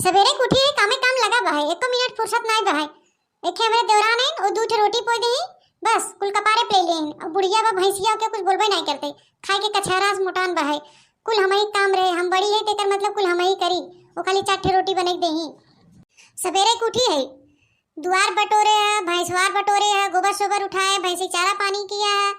सवेरे उठी है कामे काम लगा बहाय, एको मिनट फुर्सत नहीं बहाय। एक हमरे देवरान है और दू ठे रोटी पोई दे, बस कुल कपारे पे ले और बुढ़िया बा भैंसिया के कुछ बोलबे नहीं करते, खाए के कछारा से मोटान बहाय। कुल हम ही काम रहे, हम बड़ी है तेकर मतलब कुल हम ही करी, वो खाली 4 ठे रोटी बने देही। सवेरे उठी है, द्वार बटोरे है, भैंसवार बटोरे है, गोबर सोबर उठाए, भैंसी चारा पानी किया है।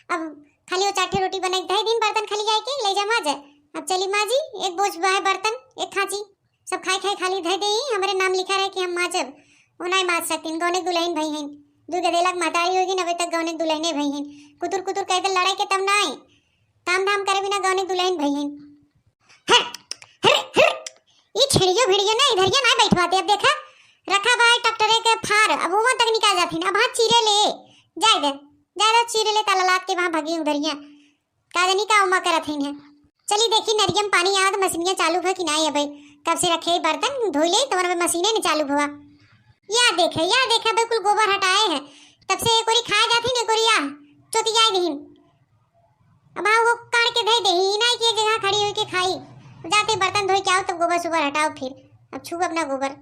अब खाली वो 4 ठे रोटी बने दे दिन, बर्तन खाली जाए के ले जा माज। अब चली माँ जी, एक बोझ बहाय बर्तन, एक खाची, सब खाए खाए खाली धे दे। हमारे नाम लिखा रहे कि हम माजब, वो नहीं माज सकती, गौने दुल्हन भई हैं, दू गदेलक मातारी होगी न, अभी तक गौने दुल्हने भई हैं। कुतुर कुतुर कहते लड़ाई के तब ना आए, काम धाम करे बिना गौने दुल्हन भई हैं। ये छिड़ियो भिड़ियो ना इधरिया ना बैठवाते। अब देखा रखा भाई टकटरे के फार, अब वो तक निकाल जाती अब हाथ चीरे ले जाए दे, ज्यादा चीरे ले ताला लाद के वहां भगी उधरिया काजनी का उमा करत है। चली देखी नरियम पानी आवा तो मशीनियां चालू है कि नहीं। अब कब से रखे बर्तन धोई ले तुम्हारे मशीनें नहीं चालू हुआ। या देखा बिल्कुल गोबर हटाए हैं, तब से एक ओरी खाए जाती न कोरिया चोती जाए दही। अब वो काट के दे दही नहीं कि एक जगह खड़ी होके खाई, जाते बर्तन धोई के आओ तब गोबर सुबर हटाओ, फिर अब छू अपना गोबर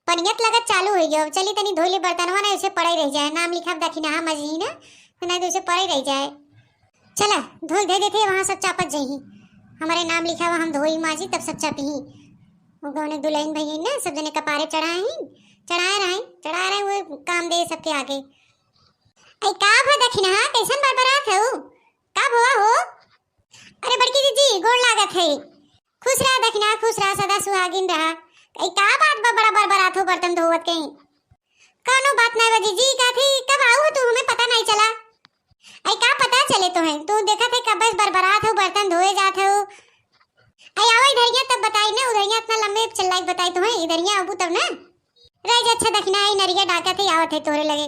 पनियत लगत चालू हो गया। अब चली तनी धोई ले बर्तनवा ना, उसे पड़े रह जाए, नाम लिखा दखिना हम मजी ना, नहीं तो उसे पड़े रह जाए। चला धोई दे देते वहां सब चापत जही, हमारे नाम लिखा हुआ हम धोई माजी तब सब चापी। वो गौने दुल्हन भई ना, सब जने कपारे चढ़ाए रहे वो काम दे सबके आगे। ऐ का भा दखिना कैसन बरबरात है का भवा हो? अरे बड़की दीदी गोड़ लागत है, खुश रहा दखिना, खुश रहा, सदा सुहागिन रहा। ऐ का बात बा बड़ा बरबरात हो बर्तन धोवत के? कोनो बात नहीं बजी जी, का थी कब आऊ तू, हमें पता नहीं चला। ऐ का पता चले तो है, तू देखा थे कब बस बरबरात हो बर्तन धोए जात हो। ऐ आओ इधरिया तब बताई ना, उधरिया इतना लंबे चल्लाई बताई तो है, इधरिया आबू तब ना रह जा। अच्छा दखिना आई नरिया डाका थे आवत है तोरे लगे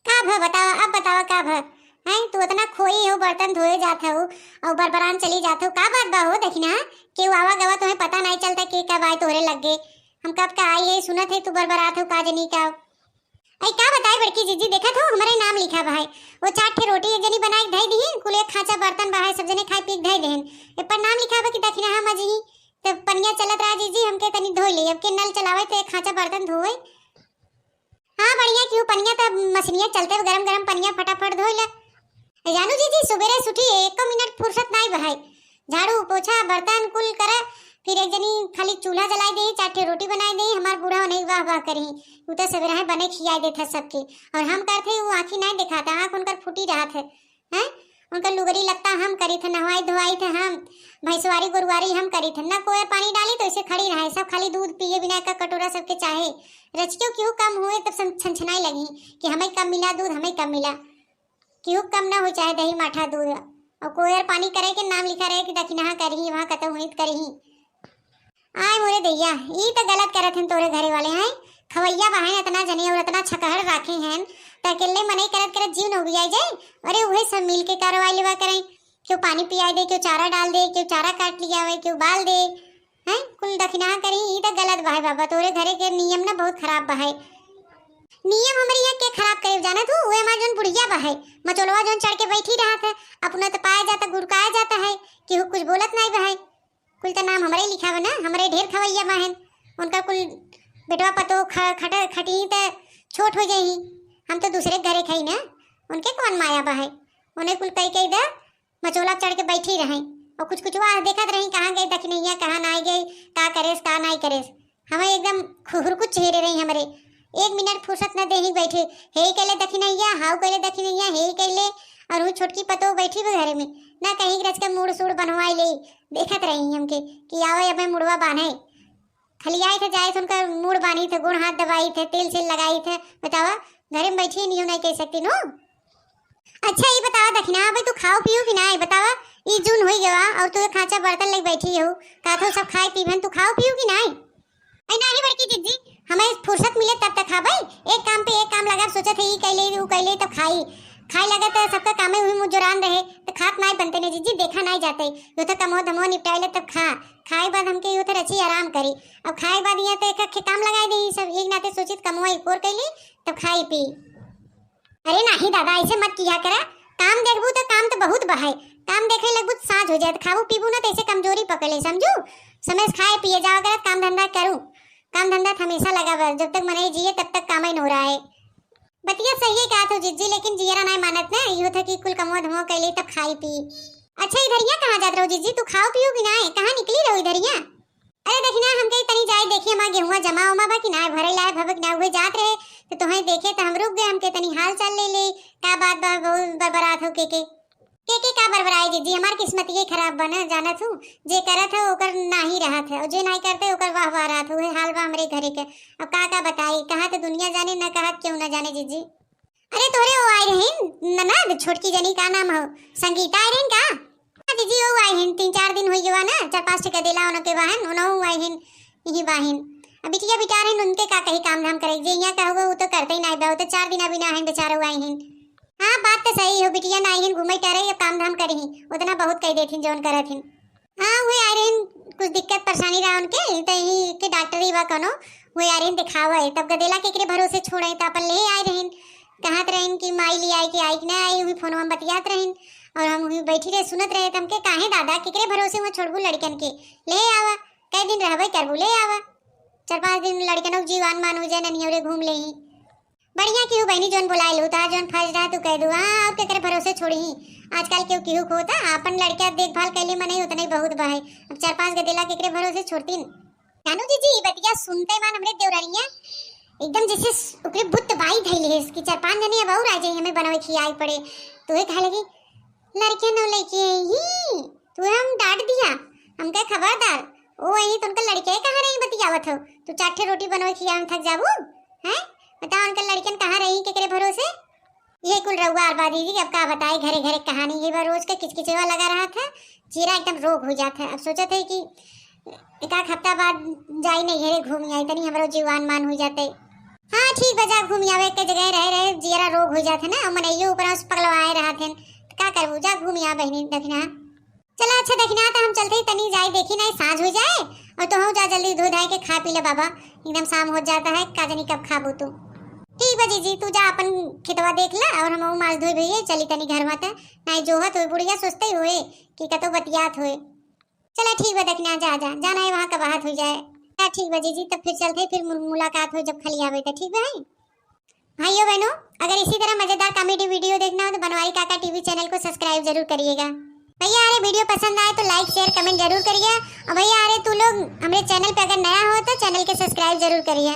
का भ बतावा, अब बतावा का भ हैं? तू इतना खोई हो बर्तन धोए जात हो और बरबरान चली जात हो, का बात बा हो दखिना? केहू आवा गवा तुम्हें पता नहीं चलता कि कब आए तोरे लग गए, हम कब का आई है सुनत है तू बरबरात हो का जनी का। ऐ का बताई बड़की जीजी, देखा तो हमारे नाम लिखा भाई, वो 4 ठे रोटी एक जनी बनाई धई दी, कुल एक खाचा बर्तन बाहर सब जने खाई पी धई देहन। ए पर नाम लिखा बा कि दखिना हम अजी तब पनिया चलत रहा जीजी, हमके तनी धोई ले। अब के नल चलावे तो एक खाचा बर्तन धोए। हाँ बढ़िया, क्यों पनिया तब मशीनिया चलते गरम गरम पनिया फटाफट धोई ले। जानू जीजी सुबेरे सुठी एक मिनट फुर्सत नहीं बहाई, झाड़ू पोछा बर्तन कुल करे, फिर एक जनी खाली चूल्हा जलाई दे, 4 ठे रोटी बनाई दे, हमार बूढ़ा नहीं वाह वाह करी, वो तो सवेरे बने खियाई देता सबके। और हम करते वो आँखी नहीं दिखाता, आँख उनकर फूटी रहा थे हैं, उनका लुगरी लगता हम करी थे, नहवाई धोवाई थे हम, भैंसवारी गुरुवारी हम करी थे ना, कोई पानी डाली तो इसे खड़ी रहे, सब खाली दूध पिए बिना का कटोरा सबके चाहे। रचक्यों क्यों कम हुए तब छनछनाई लगी कि हमें कम मिला दूध, हमें कम मिला, क्यों कम ना हो चाहे दही माठा दूध। और कोयर पानी करे के नाम लिखा रहे कि दखिना करही वहाँ कत हुई करही। आय मोरे दैया ई तो गलत करत हैं तोरे घरे वाले हैं, खवैया बहन इतना जने और इतना छकहड़ राखे हैं तो अकेले मने करत जीव न उबिया जाए। अरे वही सब मिल के कार्रवाई लेवा करें, क्यों पानी पिया दे, क्यों चारा डाल दे, क्यों चारा काट लिया हुआ, क्यों बाल दे हैं, कुल दखिना करी। ई तो गलत बा बाबा, तोरे घरे के नियम ना बहुत खराब बा है। नियम हमारे यहाँ के खराब करे जाना तू, वो हमार जोन बुढ़िया बा है मचोलवा जोन चढ़ के बैठी रहा था, अपना तो पाया जाता गुड़काया जाता है कि कुछ बोलत नहीं बा है। कुल तो नाम हमारे लिखा हुआ ना, हमारे ढेर खवैया बहन, उनका कुल बेटवा पतो खटी तो छोट हो जाही, हम तो दूसरे घरे खाई ना, उनके कौन माया बा है, उन्हें कुल कई दे मचोला चढ़ के बैठी रहे और कुछ वहाँ देखत रही कहाँ गई दखिनैया कहाँ ना गई, का करेस का नहीं करेस, हमें एकदम खुर कुछ चेहरे रही, हमारे 1 मिनट फुर्सत न दे ही बैठे, हे कैले दखिनैया हाउ कैले दखिनैया हे कैले, और वो छोटकी पतो बैठी भी घरे में ना कहीं रच के मुड़ सूड़ बनवाई ले, देखत रही हमके कि आवे अब मुड़वा बांधे, खाली आए थे जाए थे उनका मुड़ बांधी थे, गुड़ हाथ दबाई थे, तेल से लगाई थे, बतावा घरे में बैठी नहीं नहीं कह सकती नो। अच्छा ये बतावा दखिना भाई तू खाओ पियो कि ना, बतावा ई जून हो गया और तू खाचा बर्तन लेके बैठी हो, का तो सब खाए पीबन तू खाओ पियो कि नहीं? ऐ नहीं बड़की जीजी, हमें फुर्सत मिले तब तक खा भाई, एक काम पे एक काम लगा, सोचा थे ये कैले वो कैले तब खाई लगा तो सबका कामे हुई मुजरान रहे तो खात नहीं बनते ने जीजी, देखा नहीं जाते यो तो कमो धमो निपटाइले तब खाए बाद हमके यो तो रची आराम करी। अब खाए बाद यहाँ तो एक काम लगाई दे सब एक नाते सोचित कमो एक और कैली तब खाई पी। अरे नहीं दादा ऐसे मत किया करा, काम देखबू तो काम तो बहुत बहाय, काम देखे लगबू तो साँझ हो जाए, खाबू पीबू ना तो ऐसे कमजोरी पकड़ ले, समझू समय से खाए पिए जाओ कर काम धंधा करूँ काम धंधा तो हमेशा लगा बा, जब तक मने जिए तब तक काम ही न हो रहा है। बतिया सही है कहा तो जिज्जी, लेकिन जियरा नहीं मानत ना, यो था कि कुल कमो धमो कैली तब खाई पी। अच्छा इधरिया कहाँ जात रहो जिज्जी, तू खाओ पियो कि ना, कहाँ निकली रहो इधरिया? अरे देखना हम कहीं तनी जाए देखिए हमारा गेहुआ जमा उमा बा कि ना भरे लाए भबक ना हुए जात रहे तो तुम्हें देखे तो हम रुक गए, हमके तनी हाल चाल ले का बात बा बहुत बरबरात हो के का बरबराई जीजी, हमार किस्मत ये खराब बना जानत हूँ, जे करत है ओकर ना ही रहत है और जे नहीं करते ओकर वाह वाह रहत है, हाल बा हमरे घरे के। अब का बताई, कहा तो दुनिया जाने न कहा क्यों न जाने जीजी। अरे तोरे वो आई रहीन ननद छोटकी जनी का नाम हो संगीता आई रहीन का? जीजी वो आई हिन 3-4 दिन हुई हुआ ना, 4-5 टका देला उनके बहन उनहु आई हिन यही बाहिन। अब बिटिया बिचारे उनके का कहीं काम धाम करे, जे यहाँ कहोगे वो तो करते ही नहीं बा, वो तो 4 दिन अभी ना हिन बेचारे आई हिन। हाँ बात तो सही हो, बिटिया ना आई हिन घूमे टहरे या काम धाम करी हिन, उतना बहुत कह देथिन जौन करत हिन। हाँ हुए आ रही कुछ दिक्कत परेशानी रहा उनके तो यही के डॉक्टर ही बा कोनो हुए आ रही दिखावा है, तब गदेला केकरे भरोसे छोड़े तो अपन ले आए रहीन, कहत रहीन कि माई ले आई कि आई कि ना आई, हुई फोन में बतियात रहीन और हम हुई बैठी रहे सुनत रहे, तमके काहे दादा केकरे भरोसे में छोड़बू लड़कन के, ले आवा कई दिन रहबे करबू ले आवा, 4-5 दिन लड़कनों जीवान मान हो जाए ननियरे घूम ले ही बढ़िया क्यों बहनी जोन बुलाए लो ता जोन फज रहा तू कह दू। हाँ और केकरे भरोसे छोड़ी ही आजकल क्यों क्यों होता अपन लड़का देखभाल कैले मने उतना ही बहुत बा है, अब 4-5 गदेला केकरे भरोसे छोड़तीन। कानू जी बतिया सुनते मान हमरे देवरानिया एकदम जैसे ओकरे बुत बाई धइले है कि 4-5 जने अब और आ जाई हमें बनावे खियाई पड़े, तो ये कह लगी लड़के न लेके ही तू हम डांट दिया हमके खबरदार ओ यही तुमका लड़के कहां रही बतियावत हो, तू 4 रोटी बनवे खिया में थक जाबू हैं, बता उनका लड़कन कहां रही केकरे भरोसे। ये कुल रहुआ आबादी जी अब का बताए घरे घरे कहानी, ये बार रोज का किचकिचवा लगा रहा था, चीरा एकदम रोग हो जाता है। अब सोचा था कि एक हफ्ता बाद जाई नहीं घरे घूम आई तनी हमरो जीवान मान हो जाते। हाँ ठीक बजा घूम आवे के जगह रह रहे जीरा रोग हो जाते ना, मनइयो ऊपर से पगलवाए रहा थे, का करबू जा घूम आ बहनी देखना। चला अच्छा देखना तो हम चलते ही तनी जाए देखी नहीं साँझ हो जाए और तो हम जा जल्दी धो धाई के खा पी ले बाबा, एकदम शाम हो जाता है का जानी कब खाबू तू। ठीक बा जीजी तू जा अपन खेतवा देख ला और हम माछ धोई भइए चली तनी घर में नहीं जोहत हो बुढ़िया सोचते ही होए कि कतो बतियात होए। चला ठीक बा देखना जा जा जाना है वहाँ का बात हो जाए। ठीक बा जीजी तब फिर चलते फिर मुलाकात हो जब खली आवे तो ठीक है भाइयों बहनों। अगर इसी तरह मजेदार कॉमेडी वीडियो देखना हो तो बनवारी काका टीवी चैनल को सब्सक्राइब जरूर करिएगा। भैया अरे वीडियो पसंद आए तो लाइक शेयर कमेंट जरूर करिए और भैया अरे तू लोग हमारे चैनल पे अगर नया हो तो चैनल के सब्सक्राइब जरूर करिए।